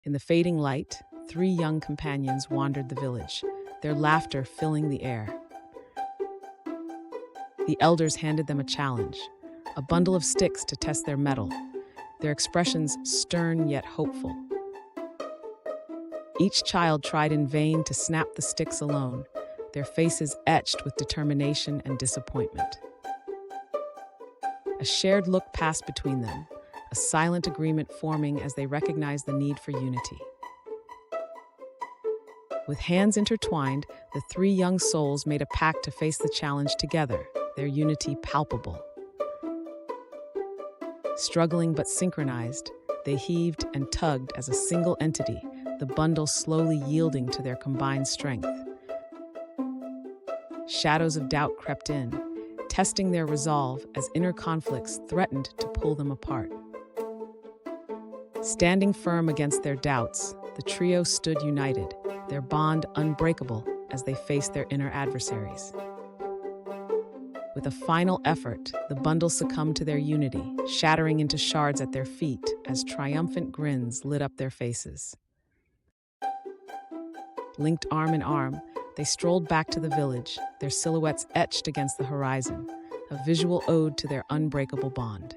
In the fading light, 3 young companions wandered the village, their laughter filling the air. The elders handed them a challenge, a bundle of sticks to test their mettle, their expressions stern yet hopeful. Each child tried in vain to snap the sticks alone, their faces etched with determination and disappointment. A shared look passed between them, a silent agreement forming as they recognized the need for unity. With hands intertwined, the 3 young souls made a pact to face the challenge together, their unity palpable. Struggling but synchronized, they heaved and tugged as a single entity, the bundle slowly yielding to their combined strength. Shadows of doubt crept in, testing their resolve as inner conflicts threatened to pull them apart. Standing firm against their doubts, the trio stood united, their bond unbreakable as they faced their inner adversaries. With a final effort, the bundle succumbed to their unity, shattering into shards at their feet as triumphant grins lit up their faces. Linked arm in arm, they strolled back to the village, their silhouettes etched against the horizon, a visual ode to their unbreakable bond.